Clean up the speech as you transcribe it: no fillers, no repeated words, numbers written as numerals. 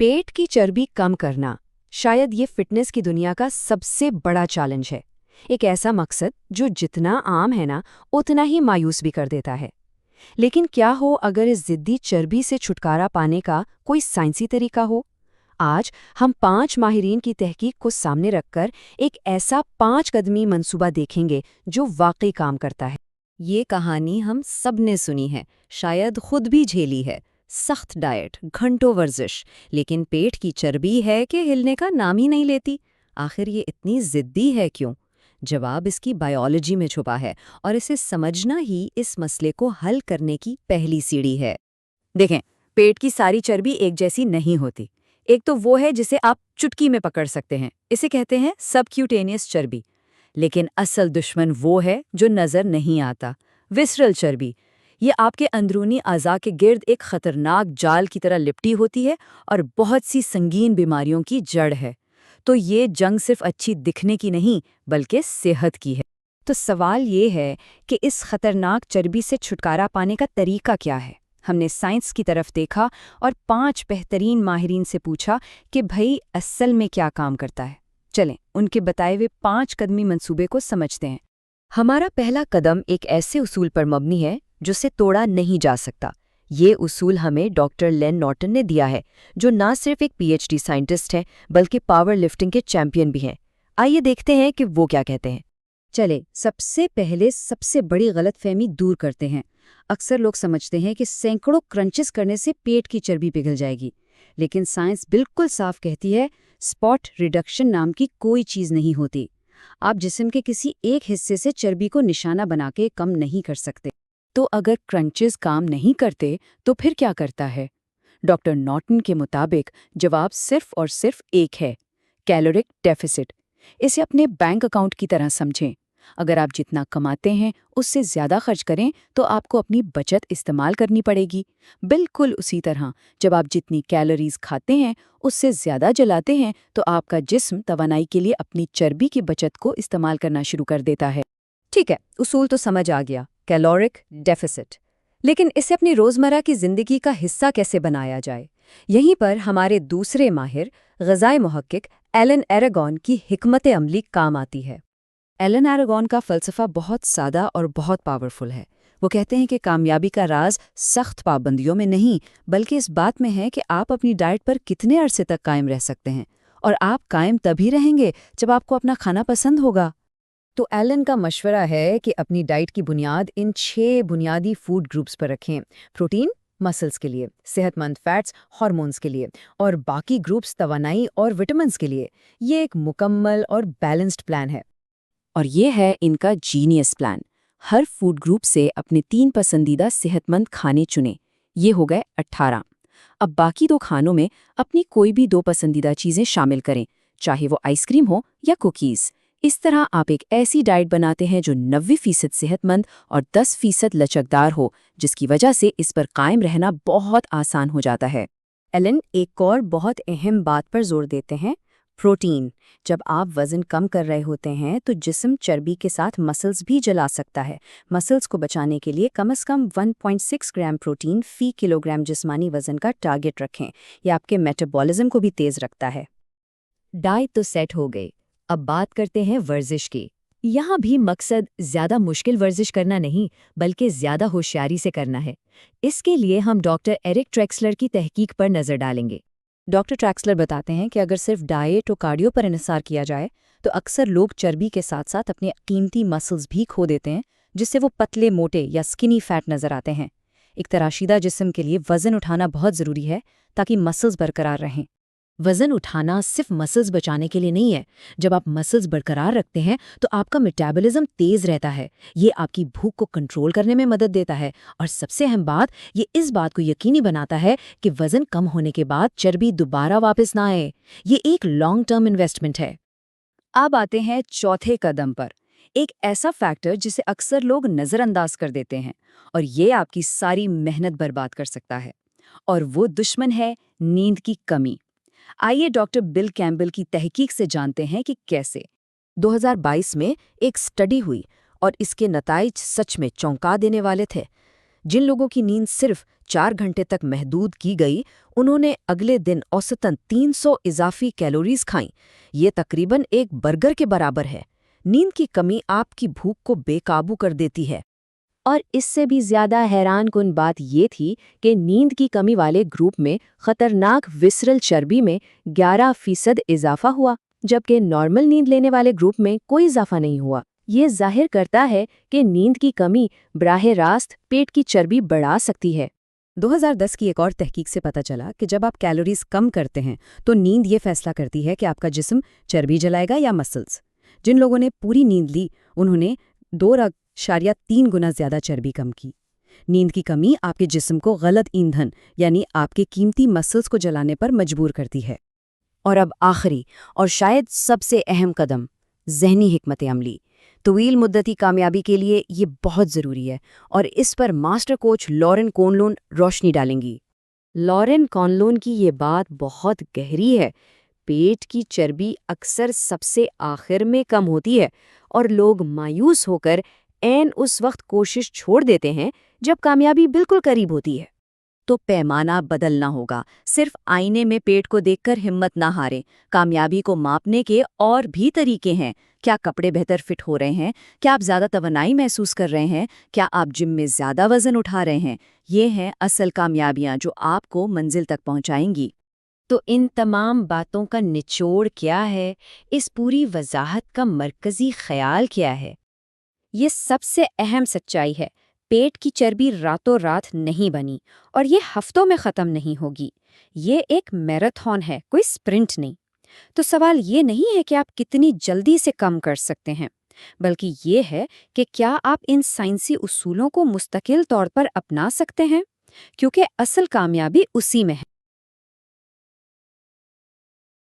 पेट की चर्बी कम करना शायद ये फिटनेस की दुनिया का सबसे बड़ा चैलेंज है। एक ऐसा मकसद जो जितना आम है ना, उतना ही मायूस भी कर देता है। लेकिन क्या हो अगर इस जिद्दी चर्बी से छुटकारा पाने का कोई साइंसी तरीका हो? आज हम 5 माहिरीन की तहकीक को सामने रखकर एक ऐसा 5 कदमी मंसूबा देखेंगे जो वाकई काम करता है। ये कहानी हम सब ने सुनी है, शायद खुद भी झेली है। सख्त डाइट, घंटों वर्जिश, लेकिन पेट की चर्बी है कि हिलने का नाम ही नहीं लेती। आखिर ये इतनी जिद्दी है क्यों? जवाब इसकी बायोलॉजी में छुपा है, और इसे समझना ही इस मसले को हल करने की पहली सीढ़ी है। देखें, पेट की सारी चर्बी एक जैसी नहीं होती। एक तो वो है जिसे आप चुटकी में पकड़ सकते हैं, इसे कहते हैं सबक्यूटेनियस चर्बी। लेकिन असल दुश्मन वो है जो नज़र नहीं आता, विसरल चर्बी। ये आपके अंदरूनी अज़ा के गिर्द एक खतरनाक जाल की तरह लिपटी होती है और बहुत सी संगीन बीमारियों की जड़ है। तो ये जंग सिर्फ अच्छी दिखने की नहीं, बल्कि सेहत की है। तो सवाल ये है कि इस खतरनाक चर्बी से छुटकारा पाने का तरीका क्या है? हमने साइंस की तरफ देखा और 5 बेहतरीन माहिरीन से पूछा कि भई असल में क्या काम करता है। चलें, उनके बताए हुए 5 कदमी मंसूबे को समझते हैं। हमारा पहला कदम एक ऐसे उसूल पर मबनी है जिसे तोड़ा नहीं जा सकता। ये उसूल हमें डॉक्टर लेन नॉर्टन ने दिया है, जो ना सिर्फ एक पीएचडी साइंटिस्ट हैं, बल्कि पावर लिफ्टिंग के चैंपियन भी हैं। आइए देखते हैं कि वो क्या कहते हैं। चले, सबसे पहले सबसे बड़ी गलतफहमी दूर करते हैं। अक्सर लोग समझते हैं कि सैकड़ों क्रंचेस करने से पेट की चर्बी पिघल जाएगी, लेकिन साइंस बिल्कुल साफ कहती है स्पॉट रिडक्शन नाम की कोई चीज़ नहीं होती। आप जिस्म के किसी एक हिस्से से चर्बी को निशाना बना के कम नहीं कर सकते। तो अगर क्रंचेस काम नहीं करते तो फिर क्या करता है? डॉक्टर नॉर्टन के मुताबिक जवाब सिर्फ और सिर्फ एक है, कैलोरिक डेफिसिट। इसे अपने बैंक अकाउंट की तरह समझें। अगर आप जितना कमाते हैं उससे ज़्यादा खर्च करें तो आपको अपनी बचत इस्तेमाल करनी पड़ेगी। बिल्कुल उसी तरह जब आप जितनी कैलोरीज खाते हैं उससे ज़्यादा जलाते हैं तो आपका जिस्म तवानाई के लिए अपनी चर्बी की बचत को इस्तेमाल करना शुरू कर देता है। ठीक है, उसूल तो समझ आ गया, कैलोरिक डेफिसिट। लेकिन इसे अपनी रोज़मर्रा की ज़िंदगी का हिस्सा कैसे बनाया जाए? यहीं पर हमारे दूसरे माहिर ग़िज़ाई मुहक्किक एलन एरागॉन की हिकमत अमली काम आती है। एलन एरागॉन का फ़लसफ़ा बहुत सादा और बहुत पावरफुल है। वो कहते हैं कि कामयाबी का राज सख्त पाबंदियों में नहीं, बल्कि इस बात में है कि आप अपनी डाइट पर कितने अरसे तक कायम रह सकते हैं। और आप कायम तभी रहेंगे जब आपको अपना खाना पसंद होगा। तो एलन का मशवरा है कि अपनी डाइट की बुनियाद इन 6 बुनियादी फूड ग्रुप्स पर रखें। प्रोटीन मसल्स के लिए, सेहतमंद फैट्स हार्मोन्स के लिए, और बाकी ग्रुप्स तवानाई और विटामिन्स के लिए। ये एक मुकम्मल और बैलेंस्ड प्लान है। और ये है इनका जीनियस प्लान। हर फूड ग्रुप से अपने 3 पसंदीदा सेहतमंद खाने चुनें। ये हो गए 18। अब बाकी 2 खानों में अपनी कोई भी 2 पसंदीदा चीज़ें शामिल करें, चाहे वो आइसक्रीम हो या कुकीज़। इस तरह आप एक ऐसी डाइट बनाते हैं जो 90% सेहतमंद और 10% लचकदार हो, जिसकी वजह से इस पर कायम रहना बहुत आसान हो जाता है। एलन एक और बहुत अहम बात पर जोर देते हैं, प्रोटीन। जब आप वज़न कम कर रहे होते हैं तो जिस्म चर्बी के साथ मसल्स भी जला सकता है। मसल्स को बचाने के लिए कम से कम 1.6 ग्राम प्रोटीन फ़ी किलोग्राम जिस्मानी वज़न का टारगेट रखें। यह आपके मेटाबॉलिज्म को भी तेज़ रखता है। डाइट तो सेट हो गई, अब बात करते हैं वर्जिश की। यहाँ भी मकसद ज़्यादा मुश्किल वर्जिश करना नहीं, बल्कि ज़्यादा होशियारी से करना है। इसके लिए हम डॉक्टर एरिक ट्रेक्सलर की तहकीक पर नज़र डालेंगे। डॉक्टर ट्रैक्सलर बताते हैं कि अगर सिर्फ डाइट और कार्डियो पर इन्हिसार किया जाए तो अक्सर लोग चर्बी के साथ साथ अपने कीमती मसल्स भी खो देते हैं, जिससे वो पतले मोटे या स्किनी फैट नज़र आते हैं। एक तराशीदा जिस्म के लिए वज़न उठाना बहुत ज़रूरी है ताकि मसल्स बरकरार रहें। वज़न उठाना सिर्फ मसल्स बचाने के लिए नहीं है। जब आप मसल्स बरकरार रखते हैं तो आपका मेटाबॉलिज्म तेज़ रहता है। ये आपकी भूख को कंट्रोल करने में मदद देता है, और सबसे अहम बात, ये इस बात को यकीनी बनाता है कि वज़न कम होने के बाद चर्बी दोबारा वापस ना आए। ये एक लॉन्ग टर्म इन्वेस्टमेंट है। अब आते हैं चौथे कदम पर, एक ऐसा फैक्टर जिसे अक्सर लोग नज़रअंदाज कर देते हैं, और ये आपकी सारी मेहनत बर्बाद कर सकता है। और वो दुश्मन है नींद की कमी। आइए डॉक्टर बिल कैम्पबेल की तहकीक से जानते हैं कि कैसे। 2022 में एक स्टडी हुई और इसके नताइज सच में चौंका देने वाले थे। جن لوگوں کی نیند صرف 4 گھنٹے تک محدود کی گئی، انہوں نے اگلے دن اوسطاً 300 اضافی کیلوریز کھائیں۔ یہ تقریباً ایک برگر کے برابر ہے۔ نیند کی کمی آپ کی بھوک کو بے قابو کر دیتی ہے۔ اور اس سے بھی زیادہ حیران کن بات یہ تھی کہ نیند کی کمی والے گروپ میں خطرناک وسرل چربی میں 11% اضافہ ہوا، جبکہ نارمل نیند لینے والے گروپ میں کوئی اضافہ نہیں ہوا۔ یہ ظاہر کرتا ہے کہ نیند کی کمی براہ راست پیٹ کی چربی بڑھا سکتی ہے۔ 2010 کی ایک اور تحقیق سے پتہ چلا کہ جب آپ کیلوریز کم کرتے ہیں تو نیند یہ فیصلہ کرتی ہے کہ آپ کا جسم چربی جلائے گا یا مسلز۔ جن لوگوں نے پوری نیند لی انہوں نے 2.3 گنا زیادہ چربی کم کی۔ نیند کی کمی آپ کے جسم کو غلط ایندھن یعنی آپ کے قیمتی مسلز کو جلانے پر مجبور کرتی ہے۔ اور اب آخری اور شاید سب سے اہم قدم، ذہنی حکمت عملی۔ طویل مدتی کامیابی کے لیے یہ بہت ضروری ہے، اور اس پر ماسٹر کوچ لارن کونلون روشنی ڈالیں گی۔ لارن کونلون کی یہ بات بہت گہری ہے۔ پیٹ کی چربی اکثر سب سے آخر میں کم ہوتی ہے، اور لوگ مایوس ہو کر عین اس وقت کوشش چھوڑ دیتے ہیں جب کامیابی بالکل قریب ہوتی ہے۔ تو پیمانہ بدلنا ہوگا۔ صرف آئینے میں پیٹ کو دیکھ کر ہمت نہ ہاریں۔ کامیابی کو ماپنے کے اور بھی طریقے ہیں۔ کیا کپڑے بہتر فٹ ہو رہے ہیں؟ کیا آپ زیادہ توانائی محسوس کر رہے ہیں؟ کیا آپ جم میں زیادہ وزن اٹھا رہے ہیں؟ یہ ہیں اصل کامیابیاں جو آپ کو منزل تک پہنچائیں گی۔ تو ان تمام باتوں کا نچوڑ کیا ہے؟ اس پوری وضاحت کا مرکزی خیال کیا ہے؟ یہ سب سے اہم سچائی ہے۔ پیٹ کی چربی راتوں رات نہیں بنی، اور یہ ہفتوں میں ختم نہیں ہوگی۔ یہ ایک میراتھن ہے، کوئی سپرنٹ نہیں۔ تو سوال یہ نہیں ہے کہ آپ کتنی جلدی سے کم کر سکتے ہیں، بلکہ یہ ہے کہ کیا آپ ان سائنسی اصولوں کو مستقل طور پر اپنا سکتے ہیں، کیونکہ اصل کامیابی اسی میں ہے۔